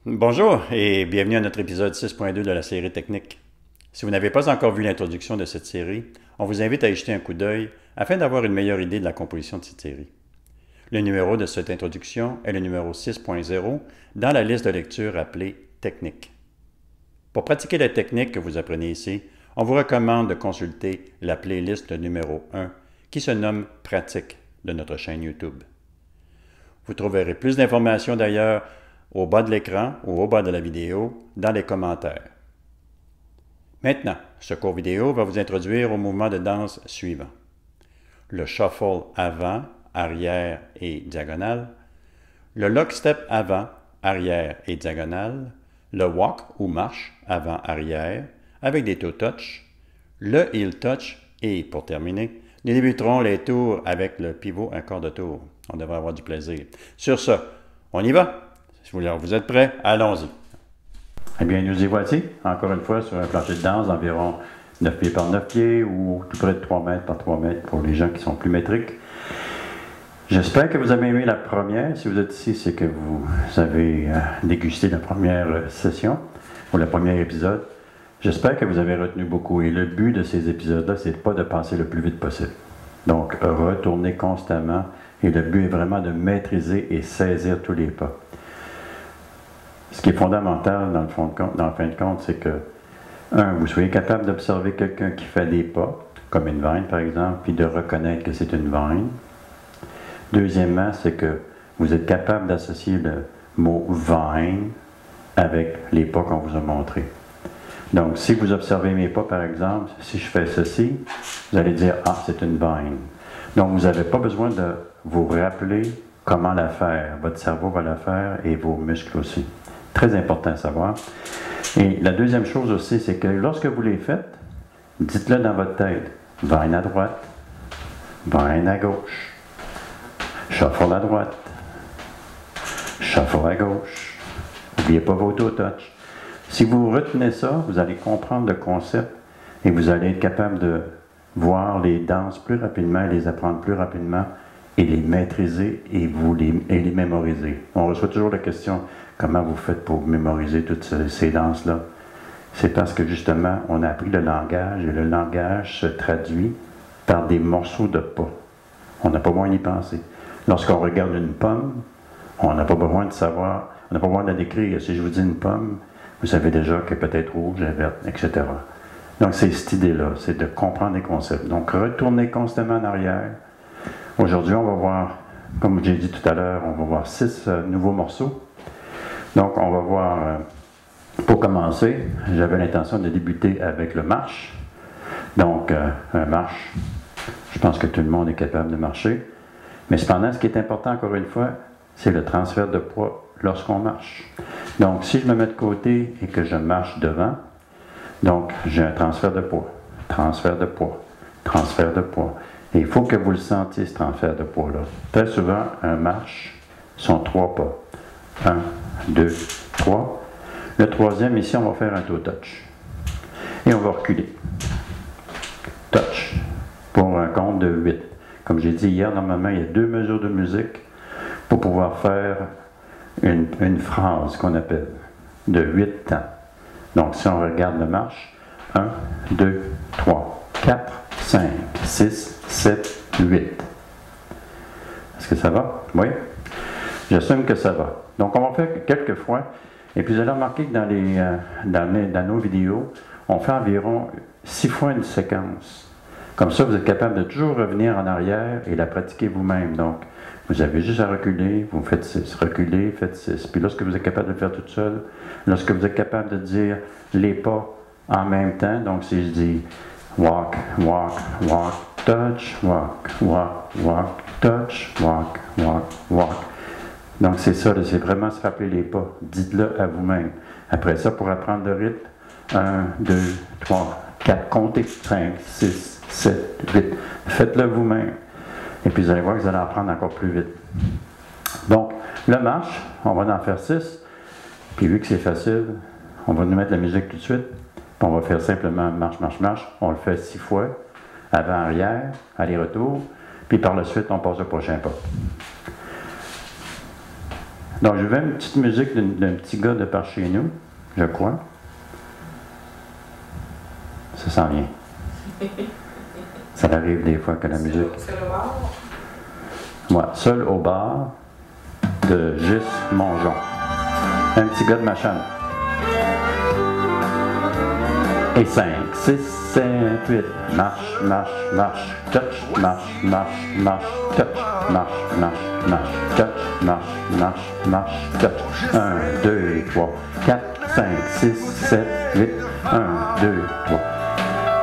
Bonjour et bienvenue à notre épisode 6.2 de la série technique. Si vous n'avez pas encore vu l'introduction de cette série, on vous invite à y jeter un coup d'œil afin d'avoir une meilleure idée de la composition de cette série. Le numéro de cette introduction est le numéro 6.0 dans la liste de lecture appelée Technique. Pour pratiquer la technique que vous apprenez ici, on vous recommande de consulter la playlist numéro 1 qui se nomme Pratique de notre chaîne YouTube. Vous trouverez plus d'informations d'ailleurs au bas de l'écran ou au bas de la vidéo dans les commentaires. Maintenant, ce cours vidéo va vous introduire au mouvement de danse suivant. Le shuffle avant, arrière et diagonale, le lockstep avant, arrière et diagonale, le walk ou marche avant-arrière avec des toe touch, le heel touch et pour terminer, nous débuterons les tours avec le pivot à quart de tour. On devrait avoir du plaisir. Sur ce, on y va? Si vous êtes prêts, allons-y. Eh bien, nous y voici, encore une fois, sur un plancher de danse d'environ 9 pieds par 9 pieds ou tout près de 3 mètres par 3 mètres pour les gens qui sont plus métriques. J'espère que vous avez aimé la première. Si vous êtes ici, c'est que vous avez dégusté la première session ou le premier épisode. J'espère que vous avez retenu beaucoup. Et le but de ces épisodes-là, c'est pas de passer le plus vite possible. Donc, retournez constamment. Et le but est vraiment de maîtriser et saisir tous les pas. Ce qui est fondamental dans le fin de compte, c'est que, vous soyez capable d'observer quelqu'un qui fait des pas, comme une vine par exemple, puis de reconnaître que c'est une vine. Deuxièmement, c'est que vous êtes capable d'associer le mot vine avec les pas qu'on vous a montrés. Donc, si vous observez mes pas, par exemple, si je fais ceci, vous allez dire « Ah, c'est une vine ». Donc, vous n'avez pas besoin de vous rappeler comment la faire. Votre cerveau va la faire et vos muscles aussi. Très important à savoir. Et la deuxième chose aussi, c'est que lorsque vous les faites, dites-le dans votre tête. Vine à droite, vine à gauche, shuffle à droite, shuffle à gauche. N'oubliez pas vos toe touch. Si vous retenez ça, vous allez comprendre le concept et vous allez être capable de voir les danses plus rapidement, les apprendre plus rapidement et les maîtriser et les mémoriser. On reçoit toujours la question, comment vous faites pour mémoriser toutes ces danses-là? C'est parce que justement, on a appris le langage et le langage se traduit par des morceaux de pas. On n'a pas besoin d'y penser. Lorsqu'on regarde une pomme, on n'a pas besoin de savoir, on n'a pas besoin de la décrire. Si je vous dis une pomme, vous savez déjà qu'elle peut être rouge, verte, etc. Donc c'est cette idée-là, c'est de comprendre les concepts. Donc retournez constamment en arrière. Aujourd'hui, on va voir, comme j'ai dit tout à l'heure, on va voir 6 nouveaux morceaux. Donc on va voir, pour commencer, j'avais l'intention de débuter avec le marche. Donc un marche, je pense que tout le monde est capable de marcher. Mais cependant, ce qui est important, encore une fois, c'est le transfert de poids lorsqu'on marche. Donc, si je me mets de côté et que je marche devant, donc j'ai un transfert de poids, transfert de poids, transfert de poids. Et il faut que vous le sentiez, ce transfert de poids-là. Très souvent, un marche sont 3 pas. 1, 2, 3. Le troisième, ici, on va faire un toe touch. Et on va reculer. Touch. Pour un compte de 8. Comme j'ai dit hier, normalement, il y a 2 mesures de musique pour pouvoir faire une phrase qu'on appelle de 8 temps. Donc, si on regarde la marche, 1, 2, 3, 4, 5, 6, 7, 8. Est-ce que ça va? Oui? J'assume que ça va. Donc, on va faire quelques fois. Et puis, vous allez remarquer que dans nos vidéos, on fait environ 6 fois une séquence. Comme ça, vous êtes capable de toujours revenir en arrière et la pratiquer vous-même. Donc, vous avez juste à reculer, vous faites 6, reculer, faites 6. Puis lorsque vous êtes capable de le faire tout seul, lorsque vous êtes capable de dire les pas en même temps, donc si je dis walk, walk, walk, touch, walk, walk, walk, touch, walk, walk, walk. Donc c'est ça, c'est vraiment se rappeler les pas. Dites-le à vous-même. Après ça, pour apprendre le rythme, 1, 2, 3, 4, comptez, 5, 6, 7, 8. Faites-le vous-même. Et puis vous allez voir que vous allez apprendre encore plus vite. Donc, le marche, on va en faire 6. Puis vu que c'est facile, on va nous mettre la musique tout de suite. Puis on va faire simplement marche, marche, marche. On le fait 6 fois. Avant, arrière, aller-retour. Puis par la suite, on passe au prochain pas. Donc, je vais une petite musique d'un petit gars de par chez nous, je crois. Ça s'en vient. Ça arrive des fois que la musique... Seul au bar? Ouais, Seul au bar de Gis Mongeon. Un petit gars de ma chambre. Et 5, 6, 7, 8. Marche, marche, marche, touch, marche, marche, marche, touch, marche, marche, marche, touch, marche, marche, marche, touch. 1, 2, 3, 4, 5, 6, 7, 8. 1, 2, 3,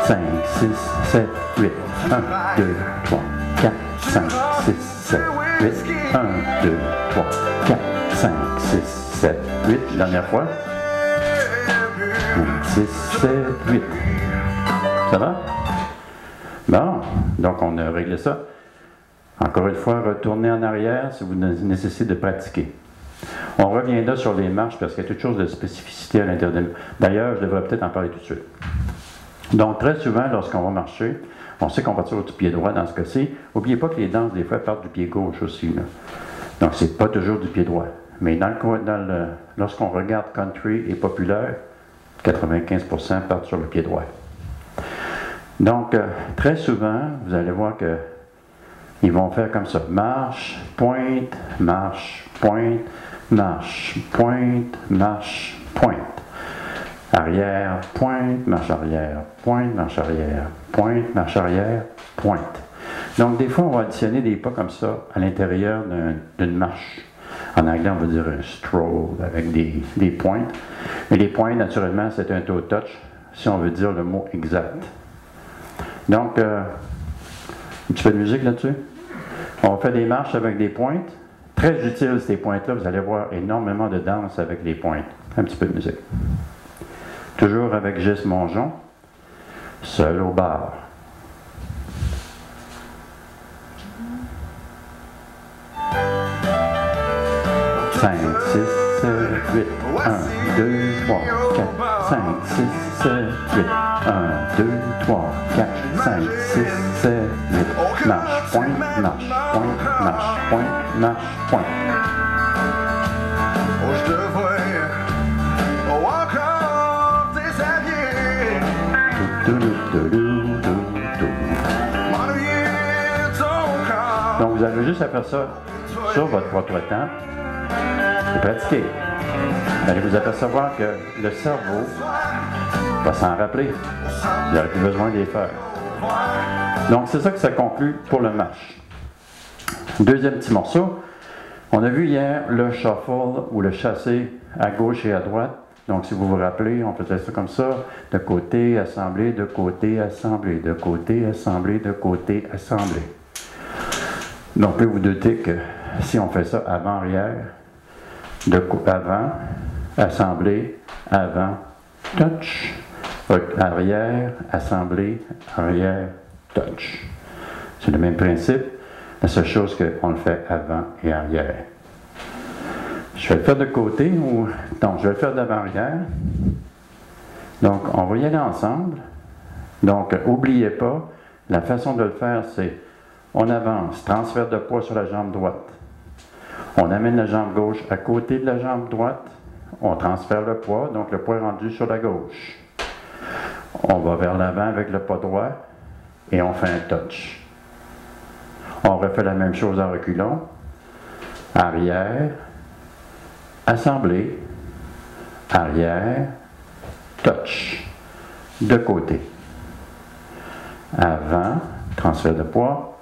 5, 6, 7, 8. 1, 2, 3, 4, 5, 6, 7, 8. 1, 2, 3, 4, 5, 6, 7, 8. Dernière fois. 6, 7, 8. Ça va? Bon, donc on a réglé ça. Encore une fois, retournez en arrière si vous nécessitez de pratiquer. On reviendra sur les marches parce qu'il y a toute chose de spécificité à l'intérieur. D'ailleurs, je devrais peut-être en parler tout de suite. Donc, très souvent, lorsqu'on va marcher, on sait qu'on va partir du pied droit dans ce cas-ci. N'oubliez pas que les danses, des fois, partent du pied gauche aussi. Là. Donc, c'est pas toujours du pied droit. Mais lorsqu'on regarde country et populaire, 95% partent sur le pied droit. Donc, très souvent, vous allez voir qu'ils vont faire comme ça. Marche, pointe, marche, pointe, marche, pointe, marche, pointe. Arrière, pointe, marche arrière, pointe, marche arrière, pointe, marche arrière, pointe. Donc, des fois, on va additionner des pas comme ça à l'intérieur d'une marche. En anglais, on va dire un stroll avec des pointes. Et les pointes, naturellement, c'est un toe touch, si on veut dire le mot exact. Donc, un petit peu de musique là-dessus. On fait des marches avec des pointes. Très utiles, ces pointes-là. Vous allez voir énormément de danse avec les pointes. Un petit peu de musique. Toujours avec Gis Mongeon. Seul au bar. Cinq, 6, 7, 8. 1, 2, 3, 4, 5, 6, 7, 8. 1, 2, 3, 4, 5, 6, 7, 8. Marche, pointe, marche, pointe, marche, pointe, marche, pointe. Je devrais encore t'essayer. Donc vous avez juste à faire ça sur votre propre temps et pratiquer. Vous allez vous apercevoir que le cerveau va s'en rappeler. Vous n'aurez plus besoin de les faire. Donc c'est ça que ça conclut pour le marche. Deuxième petit morceau. On a vu hier le shuffle ou le chassé à gauche et à droite. Donc si vous vous rappelez, on faisait ça comme ça. De côté, assemblé, de côté, assemblé, de côté, assemblé, de côté, assemblé. Donc là, vous doutez que si on fait ça avant-arrière, avant, assemblé, avant, touch, arrière, assemblé, arrière, touch. C'est le même principe. La seule chose qu'on le fait avant et arrière. Je vais le faire de côté ou... Non, je vais le faire d'avant-arrière. Donc, on va y aller ensemble. Donc, n'oubliez pas, la façon de le faire, c'est on avance, transfert de poids sur la jambe droite. On amène la jambe gauche à côté de la jambe droite. On transfère le poids, donc le poids est rendu sur la gauche. On va vers l'avant avec le pas droit et on fait un touch. On refait la même chose en reculant. Arrière, assemblé, arrière, touch. De côté. Avant, transfert de poids.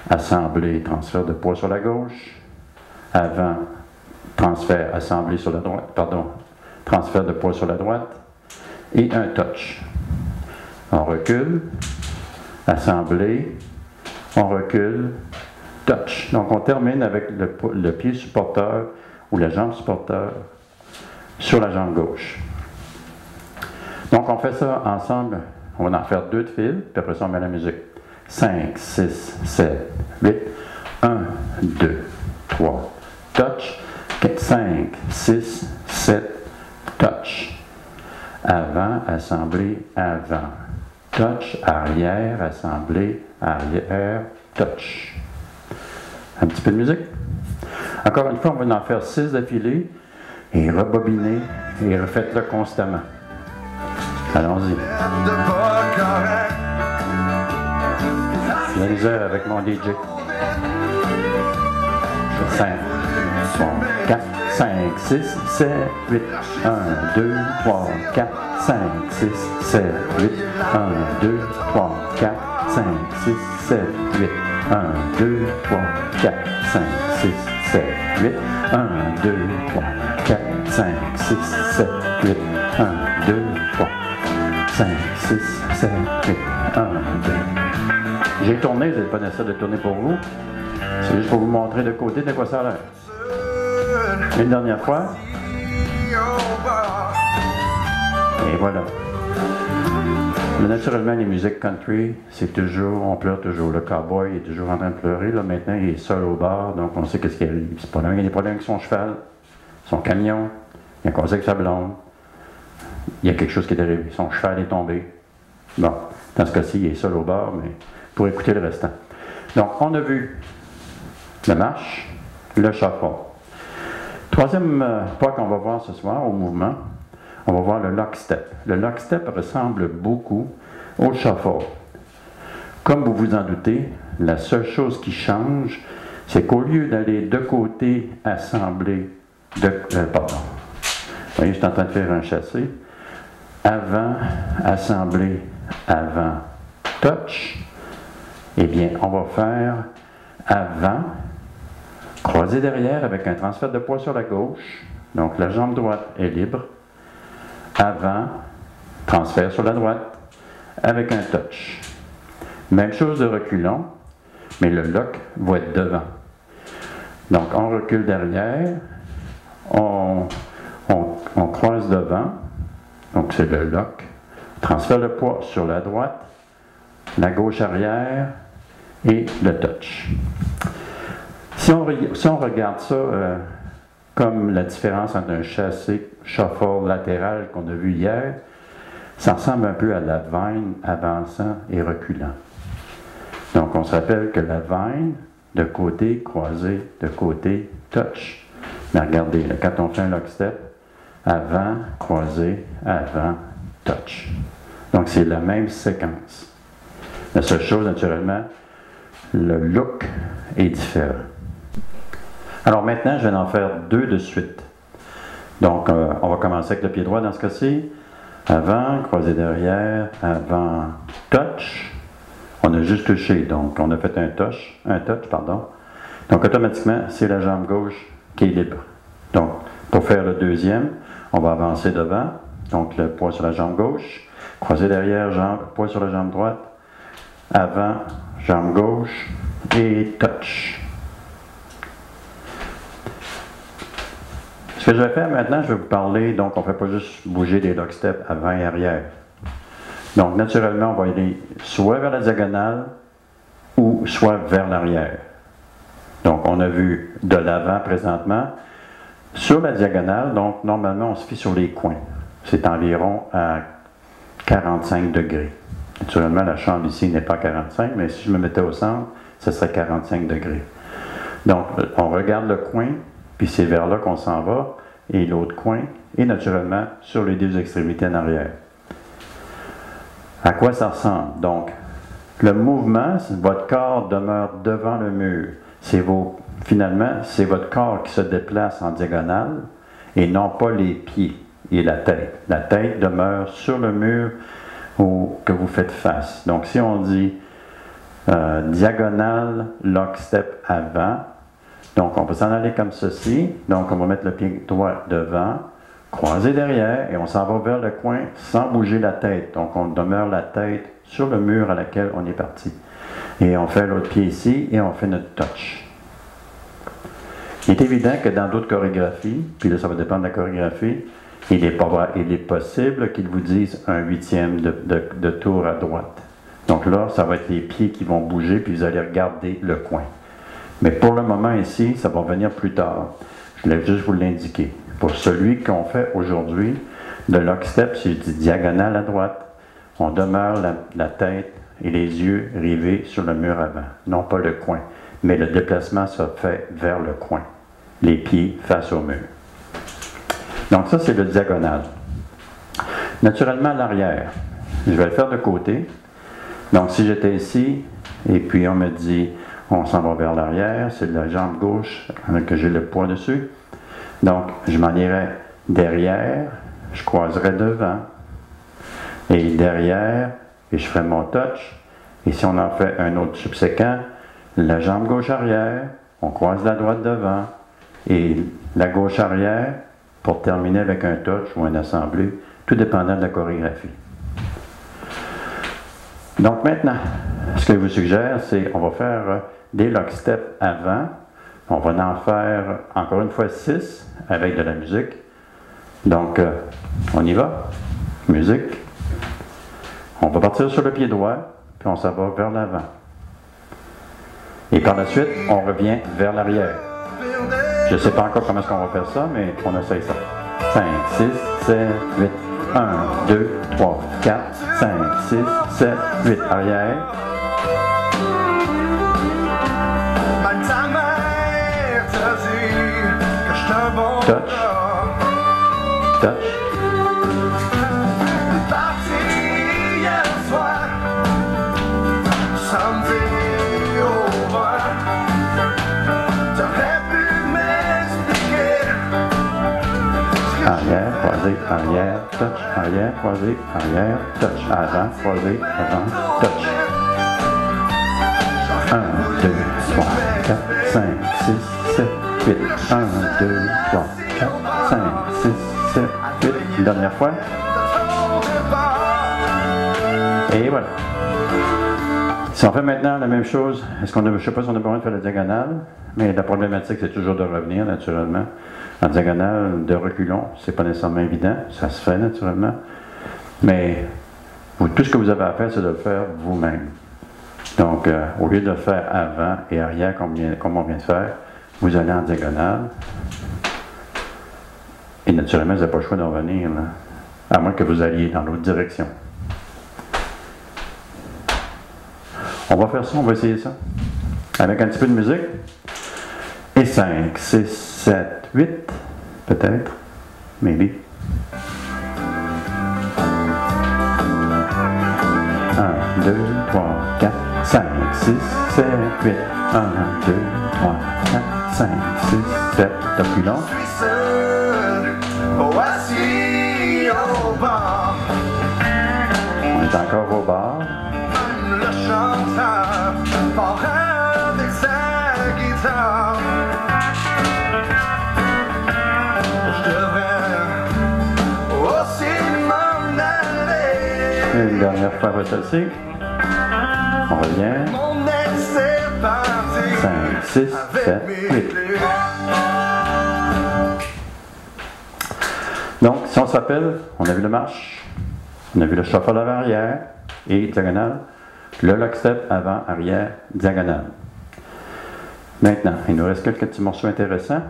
Assemblé, transfert de poids sur la gauche. Avant, transfert, assemblé sur la droite. Pardon, transfert de poids sur la droite. Et un touch. On recule. Assemblé. On recule. Touch. Donc on termine avec le pied supporteur ou la jambe supporteur sur la jambe gauche. Donc on fait ça ensemble. On va en faire 2 de fil, puis après ça on met la musique. 5, 6, 7, 8. 1, 2, 3. Touch. 4, 5, 6, 7. Touch. Avant, assemblé, avant. Touch, arrière, assemblé, arrière, touch. Un petit peu de musique. Encore une fois, on va en faire 6 d'affilée et rebobiner et refaites-le constamment. Allons-y. J'ai la misère avec mon DJ. 5, 3, 4, 5, 6, 7, 8, 1, 2, 3, 4, 5, 6, 7, 8, 1, 2, 3, 4, 5, 6, 7, 8, 1, 2, 3, 4, 5, 6, 7, 8, 1, 2, 3, 4, 5, 6, 7, 8, 1, 2, 3, 5, 6, 7, 8, 1, 2. J'ai tourné, vous n'avez pas nécessaire de tourner pour vous. C'est juste pour vous montrer de côté de quoi ça a l'air. Une dernière fois. Et voilà. Mais naturellement, les musiques country, c'est toujours, on pleure toujours. Le cowboy est toujours en train de pleurer. Là, maintenant, il est seul au bar, donc on sait qu'est-ce qui arrive. C'est pas là, il y a des problèmes avec son cheval, son camion, il y a un conseil avec sa blonde. Il y a quelque chose qui est arrivé. Son cheval est tombé. Bon, dans ce cas-ci, il est seul au bar, mais pour écouter le restant. Donc, on a vu la marche, le shuffle. Troisième pas qu'on va voir ce soir au mouvement, on va voir le lockstep. Le lockstep ressemble beaucoup au shuffle. Comme vous vous en doutez, la seule chose qui change, c'est qu'au lieu d'aller de côté assembler, pardon, vous voyez, je suis en train de faire un chassé, avant, assembler, avant, touch, eh bien, on va faire avant, croiser derrière avec un transfert de poids sur la gauche, donc la jambe droite est libre, avant, transfert sur la droite, avec un touch. Même chose de reculons, mais le lock va être devant. Donc, on recule derrière, on croise devant, donc c'est le lock, transfert de poids sur la droite, la gauche arrière et le touch. Si on regarde ça comme la différence entre un chassé shuffle latéral qu'on a vu hier, ça ressemble un peu à la vine avançant et reculant. Donc on se rappelle que la vine, de côté, croisé, de côté, touch. Mais regardez, là, quand on fait un lockstep, avant, croisé, avant, touch. Donc c'est la même séquence. La seule chose, naturellement, le look est différent. Alors maintenant, je vais en faire 2 de suite. Donc, on va commencer avec le pied droit dans ce cas-ci. Avant, croisé derrière, avant, touch. On a juste touché, donc on a fait un touch, pardon. Donc automatiquement, c'est la jambe gauche qui est libre. Donc, pour faire le deuxième, on va avancer devant, donc le poids sur la jambe gauche. Croisé derrière, poids sur la jambe droite. Avant, jambe gauche et touch. Ce que je vais faire maintenant, je vais vous parler, donc on ne fait pas juste bouger des locksteps avant et arrière. Donc naturellement, on va aller soit vers la diagonale ou soit vers l'arrière. Donc on a vu de l'avant présentement. Sur la diagonale, donc normalement on se fie sur les coins. C'est environ à 45 degrés. Naturellement, la chambre ici n'est pas 45, mais si je me mettais au centre, ce serait 45 degrés. Donc, on regarde le coin, puis c'est vers là qu'on s'en va, et l'autre coin, et naturellement, sur les 2 extrémités en arrière. À quoi ça ressemble? Donc, le mouvement, votre corps demeure devant le mur. Finalement, c'est votre corps qui se déplace en diagonale, et non pas les pieds et la tête. La tête demeure sur le mur que vous faites face. Donc, si on dit diagonale, lockstep avant, donc on va s'en aller comme ceci. Donc, on va mettre le pied droit devant, croiser derrière, et on s'en va vers le coin sans bouger la tête. Donc, on demeure la tête sur le mur à laquelle on est parti. Et on fait l'autre pied ici, et on fait notre touch. Il est évident que dans d'autres chorégraphies, puis là, ça va dépendre de la chorégraphie, il est possible qu'ils vous disent un 8e de tour à droite. Donc là, ça va être les pieds qui vont bouger, puis vous allez regarder le coin. Mais pour le moment ici, ça va venir plus tard. Je voulais juste vous l'indiquer. Pour celui qu'on fait aujourd'hui, le lockstep, c'est du diagonale à droite. On demeure la tête et les yeux rivés sur le mur avant, non pas le coin. Mais le déplacement se fait vers le coin. les pieds face au mur. Donc ça, c'est le diagonal. Naturellement, l'arrière, je vais le faire de côté. Donc si j'étais ici, et puis on me dit, on s'en va vers l'arrière, c'est la jambe gauche que j'ai le poids dessus. Donc je m'en irai derrière, je croiserai devant, et derrière, et je ferai mon touch. Et si on en fait un autre subséquent, la jambe gauche arrière, on croise la droite devant, et la gauche arrière, pour terminer avec un touch ou un assemblé, tout dépendant de la chorégraphie. Donc maintenant, ce que je vous suggère, c'est on va faire des locksteps avant. On va en faire encore une fois 6 avec de la musique. Donc, on y va. Musique. On va partir sur le pied droit, puis on s'en va vers l'avant. Et par la suite, on revient vers l'arrière. Je ne sais pas encore comment est-ce qu'on va faire ça, mais on essaye ça. 5, 6, 7, 8. 1, 2, 3, 4, 5, 6, 7, 8. Arrière. Même ta mère t'a dit que j'étais un bon Touch. gars. Touch. T'es parti hier soir, sans me dire au revoir. T'aurais pu m'expliquer ce que Arrière, croisé, arrière, touch, arrière, croisé, arrière, touch, avant, croisé, avant, touch. 1, 2, 3, 4, 5, 6, 7, 8. 1, 2, 3, 4, 5, 6, 7, 8. Une dernière fois. Et voilà. Si on fait maintenant la même chose, est-ce qu'on a, je ne sais pas si on a besoin de faire la diagonale, mais la problématique, c'est toujours de revenir, naturellement. En diagonale, de reculons, c'est pas nécessairement évident, ça se fait naturellement. Mais tout ce que vous avez à faire, c'est de le faire vous-même. Donc, au lieu de le faire avant et arrière, comme on vient de faire, vous allez en diagonale. Et naturellement, vous n'avez pas le choix d'en revenir, là, à moins que vous alliez dans l'autre direction. On va faire ça, on va essayer ça. Avec un petit peu de musique. Et 5, 6, 7, 8, peut-être, maybe. 1, 2, 3, 4, 5, 6, 7, 8. 1, 2, 3, 4, 5, 6, 7. Reculons. je suis seul, assis au bar. On est encore au bar. Même le chanteur part avec sa guitare. Je devrais aussi m'en aller. Une dernière fois, celle-ci. On revient. Mon ex est parti 5, 6, 7, avec mes 8. clés. Donc, si on se rappelle, on a vu le marche, on a vu le shuffle avant-arrière et diagonale, le lockstep avant-arrière, diagonale. Maintenant, il nous reste quelques petits morceaux intéressants.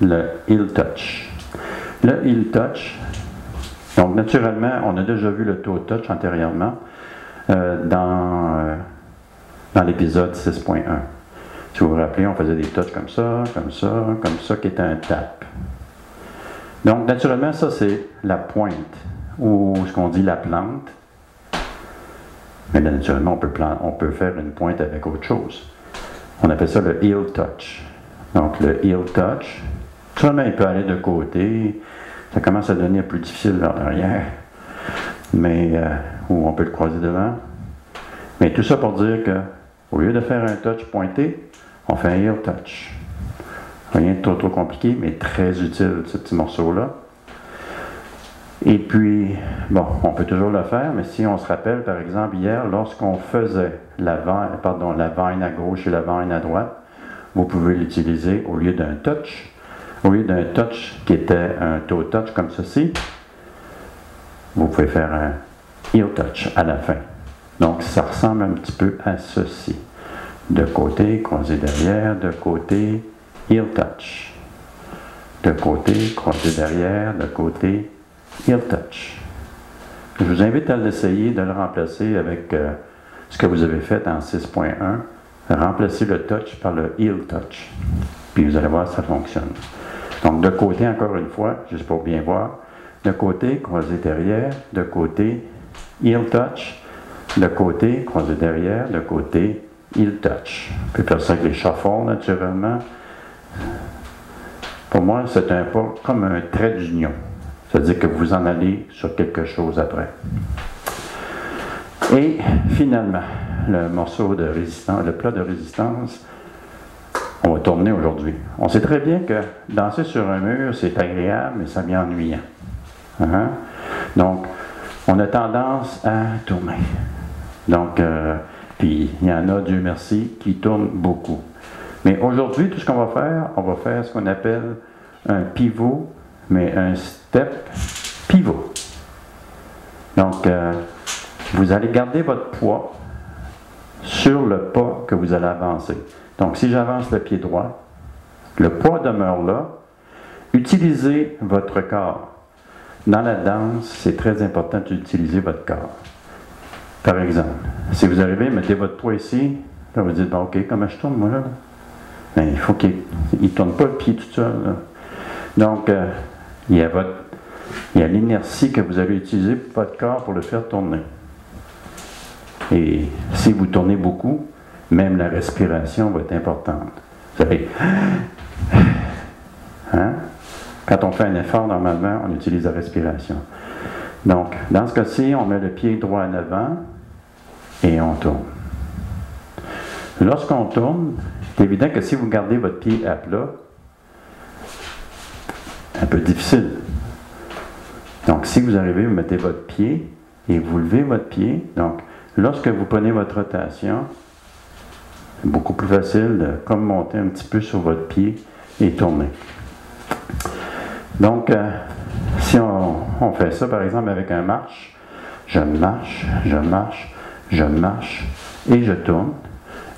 Le heel touch. Le heel touch, donc naturellement, on a déjà vu le toe touch antérieurement dans l'épisode 6.1. Si vous vous rappelez, on faisait des touches comme ça, comme ça, comme ça, qui était un tap. Donc, naturellement, ça, c'est la pointe, ou ce qu'on dit la plante. Mais là, naturellement, on peut faire une pointe avec autre chose. On appelle ça le heel touch. Donc, le heel touch, naturellement, il peut aller de côté. Ça commence à devenir plus difficile vers l'arrière. Mais, ou on peut le croiser devant. Mais tout ça pour dire que, au lieu de faire un touch pointé, on fait un heel touch. Rien de trop compliqué, mais très utile, ce petit morceau-là. Et puis, bon, on peut toujours le faire, mais si on se rappelle, par exemple, hier, lorsqu'on faisait la veine à gauche et la veine à droite, vous pouvez l'utiliser au lieu d'un touch. Au lieu d'un touch qui était un toe touch comme ceci, vous pouvez faire un heel touch à la fin. Donc, ça ressemble un petit peu à ceci. De côté, croisé derrière, de côté, heel touch. De côté, croisé derrière, de côté, heel touch. Je vous invite à l'essayer, de le remplacer avec ce que vous avez fait en 6.1, remplacez le touch par le heel touch. Puis vous allez voir, ça fonctionne. Donc de côté, encore une fois, juste pour bien voir, de côté, croisé derrière, de côté, heel touch, de côté, croisé derrière, de côté, heel touch. On peut faire ça avec les shuffles, naturellement. Pour moi, c'est un pas comme un trait d'union. C'est-à-dire que vous en allez sur quelque chose après. Et finalement, le morceau de résistance, le plat de résistance, on va tourner aujourd'hui. On sait très bien que danser sur un mur, c'est agréable, mais ça devient ennuyant. Donc, on a tendance à tourner. Donc, puis il y en a, Dieu merci, qui tournent beaucoup. Mais aujourd'hui, tout ce qu'on va faire ce qu'on appelle un pivot, mais un step pivot. Donc, vous allez garder votre poids sur le pas que vous allez avancer. Donc, si j'avance le pied droit, le poids demeure là. Utilisez votre corps. Dans la danse, c'est très important d'utiliser votre corps. Par exemple, si vous arrivez, mettez votre poids ici, là vous dites, bon, OK, comment je tourne, moi, là? Bien, il faut qu'il ne tourne pas le pied tout seul, là. Donc, il y a l'inertie que vous allez utiliser pour votre corps pour le faire tourner. Et si vous tournez beaucoup, même la respiration va être importante. Vous savez, quand on fait un effort, normalement, on utilise la respiration. Donc, dans ce cas-ci, on met le pied droit en avant et on tourne. Lorsqu'on tourne, c'est évident que si vous gardez votre pied à plat, un peu difficile. Donc, si vous arrivez, vous mettez votre pied et vous levez votre pied. Donc, lorsque vous prenez votre rotation, c'est beaucoup plus facile de comme monter un petit peu sur votre pied et tourner. Donc, si on fait ça, par exemple, avec un marche, je marche, je marche, je marche et je tourne.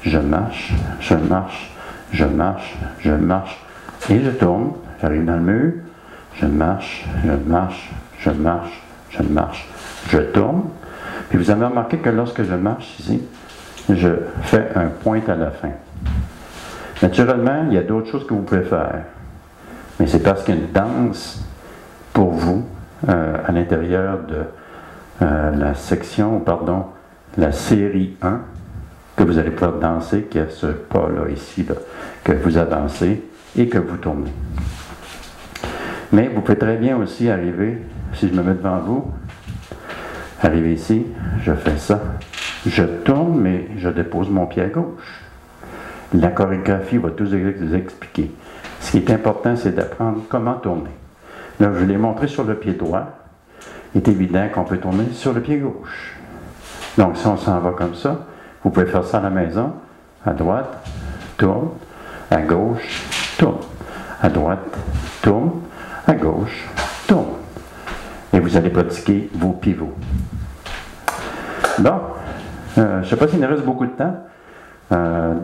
Je marche, je marche, je marche, je marche et je tourne. J'arrive dans le mur. Je marche, je marche, je marche, je marche, je tourne. Puis vous avez remarqué que lorsque je marche ici, je fais un point à la fin. Naturellement, il y a d'autres choses que vous pouvez faire. Mais c'est parce qu'il y a une danse pour vous à l'intérieur de la section, pardon, la série 1 que vous allez pouvoir danser, qui a ce pas-là ici, là, que vous avancez et que vous tournez. Mais vous pouvez très bien aussi arriver, si je me mets devant vous, arriver ici, je fais ça, je tourne, mais je dépose mon pied à gauche. La chorégraphie va tout vous expliquer. Ce qui est important, c'est d'apprendre comment tourner. Là, je l'ai montré sur le pied droit. Il est évident qu'on peut tourner sur le pied gauche. Donc, si on s'en va comme ça, vous pouvez faire ça à la maison. À droite, tourne. À gauche, tourne. À droite, tourne. À gauche, tourne. Et vous allez pratiquer vos pivots. Bon, je ne sais pas s'il nous reste beaucoup de temps.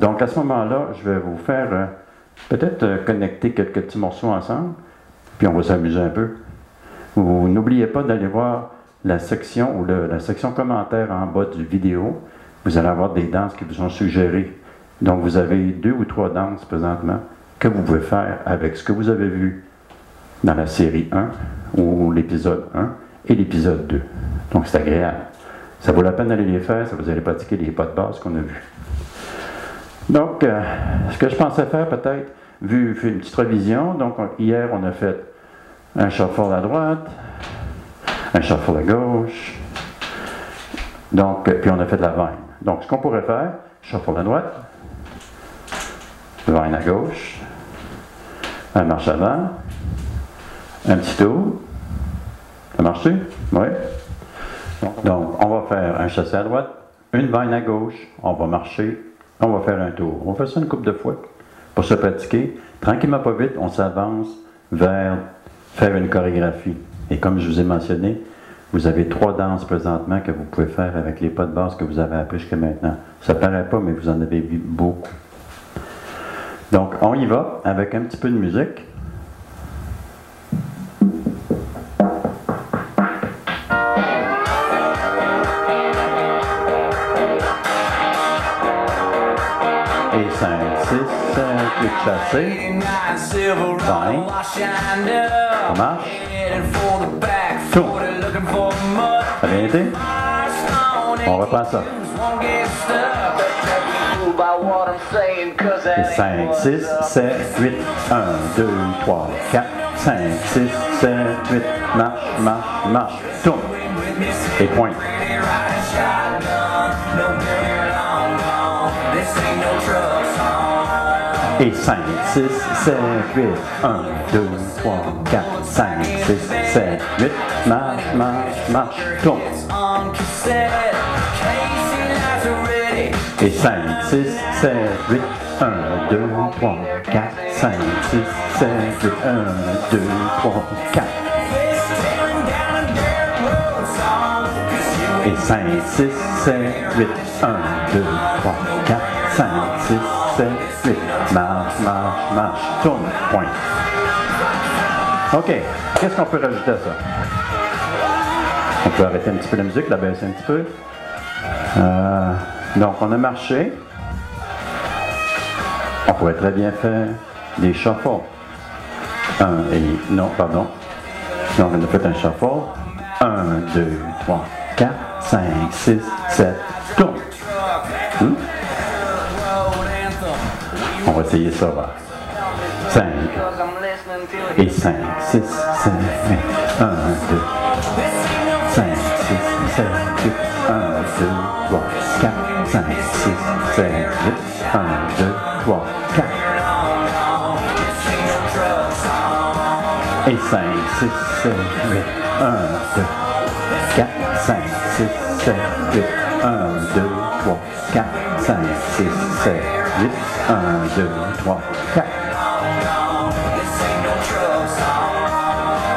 Donc, à ce moment-là, je vais vous faire peut-être connecter quelques petits morceaux ensemble, puis on va s'amuser un peu. Vous n'oubliez pas d'aller voir la section ou la section commentaires en bas du vidéo. Vous allez avoir des danses qui vous sont suggérées. Donc, vous avez 2 ou 3 danses présentement que vous pouvez faire avec ce que vous avez vu dans la série 1 ou l'épisode 1 et l'épisode 2. Donc, c'est agréable. Ça vaut la peine d'aller les faire, ça vous allez pratiquer les pas de base qu'on a vus. Donc, ce que je pensais faire peut-être, vu une petite révision, donc hier on a fait un shuffle à droite, un shuffle à gauche, donc, puis on a fait de la vine. Donc, ce qu'on pourrait faire, shuffle à droite, vine à gauche, un marche avant, un petit tour, ça marche-tu? Oui. Donc, on va faire un chassé à droite, une vine à gauche, on va marcher, on va faire un tour. On va faire ça une couple de fois pour se pratiquer. Tranquillement, pas vite, on s'avance vers faire une chorégraphie. Et comme je vous ai mentionné, vous avez 3 danses présentement que vous pouvez faire avec les pas de base que vous avez appris jusqu'à maintenant. Ça ne paraît pas, mais vous en avez vu beaucoup. Donc, on y va avec un petit peu de musique. Et 5, 6, 7, 8, chassé. 20. Ça marche. Tourne. Ça a bien été? On reprend ça. Et 5, 6, 7, 8, 1, 2, 3, 4, 5, 6, 7, 8, marche, marche, marche, tourne. Et point. Et 5, 6, 7, 8, 1, 2, 3, 4, 5, 6, 7, 8, marche, marche, marche, tourne. Et 5, 6, 7, 8, 1, 2, 3, 4, 5, 6, 7, 8, 1, 2, 3, 4. Et 5, 6, 7, 8, 1, 2, 3, 4, 5, 6, 7, 8, marche, marche, marche, tourne, point. OK, qu'est-ce qu'on peut rajouter à ça? On peut arrêter un petit peu la musique, la baisser un petit peu. Donc, on a marché. On pourrait très bien faire des shuffles. Non, pardon. Donc, on a fait un shuffle. 1, 2, 3, 4, 5, 6, 7, tourne. On va essayer ça, va. 5. Et 5, 6, 7, 8, 1, 2. 5, 6, 7, 8, 1, 2, 3, 4, 5, 6, 7, 8, 1, 2, 3, 4. Et 5, 6, 7, 8, 1, 2, 4, 5, 6, 7, 8, 1, 2, 3, 4, 5, 6, 7, 8, 1, 2, 3, 4.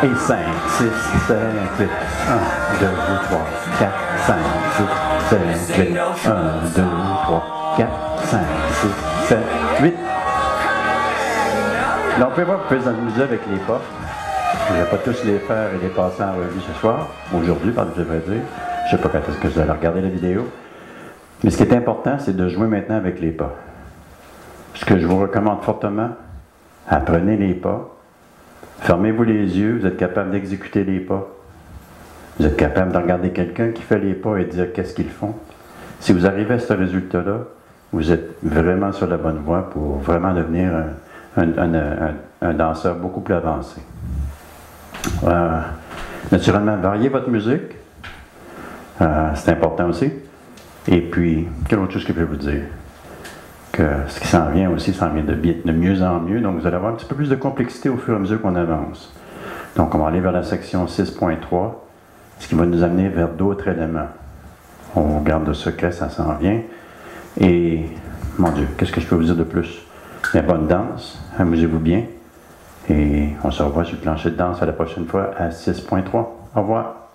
Et 5, 6, 7, 8, 1, 2, 3, 4, 5, 6, 7, 8, 1, 2, 3, 4, 5, 6, 7, 8. Donc, vous pouvez voir, vous pouvez vous amuser avec les pas. Je ne vais pas tous les faire et les passer en revue ce soir, aujourd'hui, pardon, je devrais dire. Je ne sais pas quand est-ce que vous allez regarder la vidéo. Mais ce qui est important, c'est de jouer maintenant avec les pas. Ce que je vous recommande fortement, apprenez les pas. Fermez-vous les yeux, vous êtes capable d'exécuter les pas. Vous êtes capable de regarder quelqu'un qui fait les pas et de dire qu'est-ce qu'ils font. Si vous arrivez à ce résultat-là, vous êtes vraiment sur la bonne voie pour vraiment devenir un danseur beaucoup plus avancé. Naturellement, variez votre musique. C'est important aussi. Et puis, quelle autre chose que je peux vous dire? Que ce qui s'en vient aussi, s'en vient de mieux en mieux. Donc, vous allez avoir un petit peu plus de complexité au fur et à mesure qu'on avance. Donc, on va aller vers la section 6.3, ce qui va nous amener vers d'autres éléments. On garde le secret, ça s'en vient. Et, mon Dieu, qu'est-ce que je peux vous dire de plus? La bonne danse, amusez-vous bien. Et on se revoit sur le plancher de danse à la prochaine fois à 6.3. Au revoir.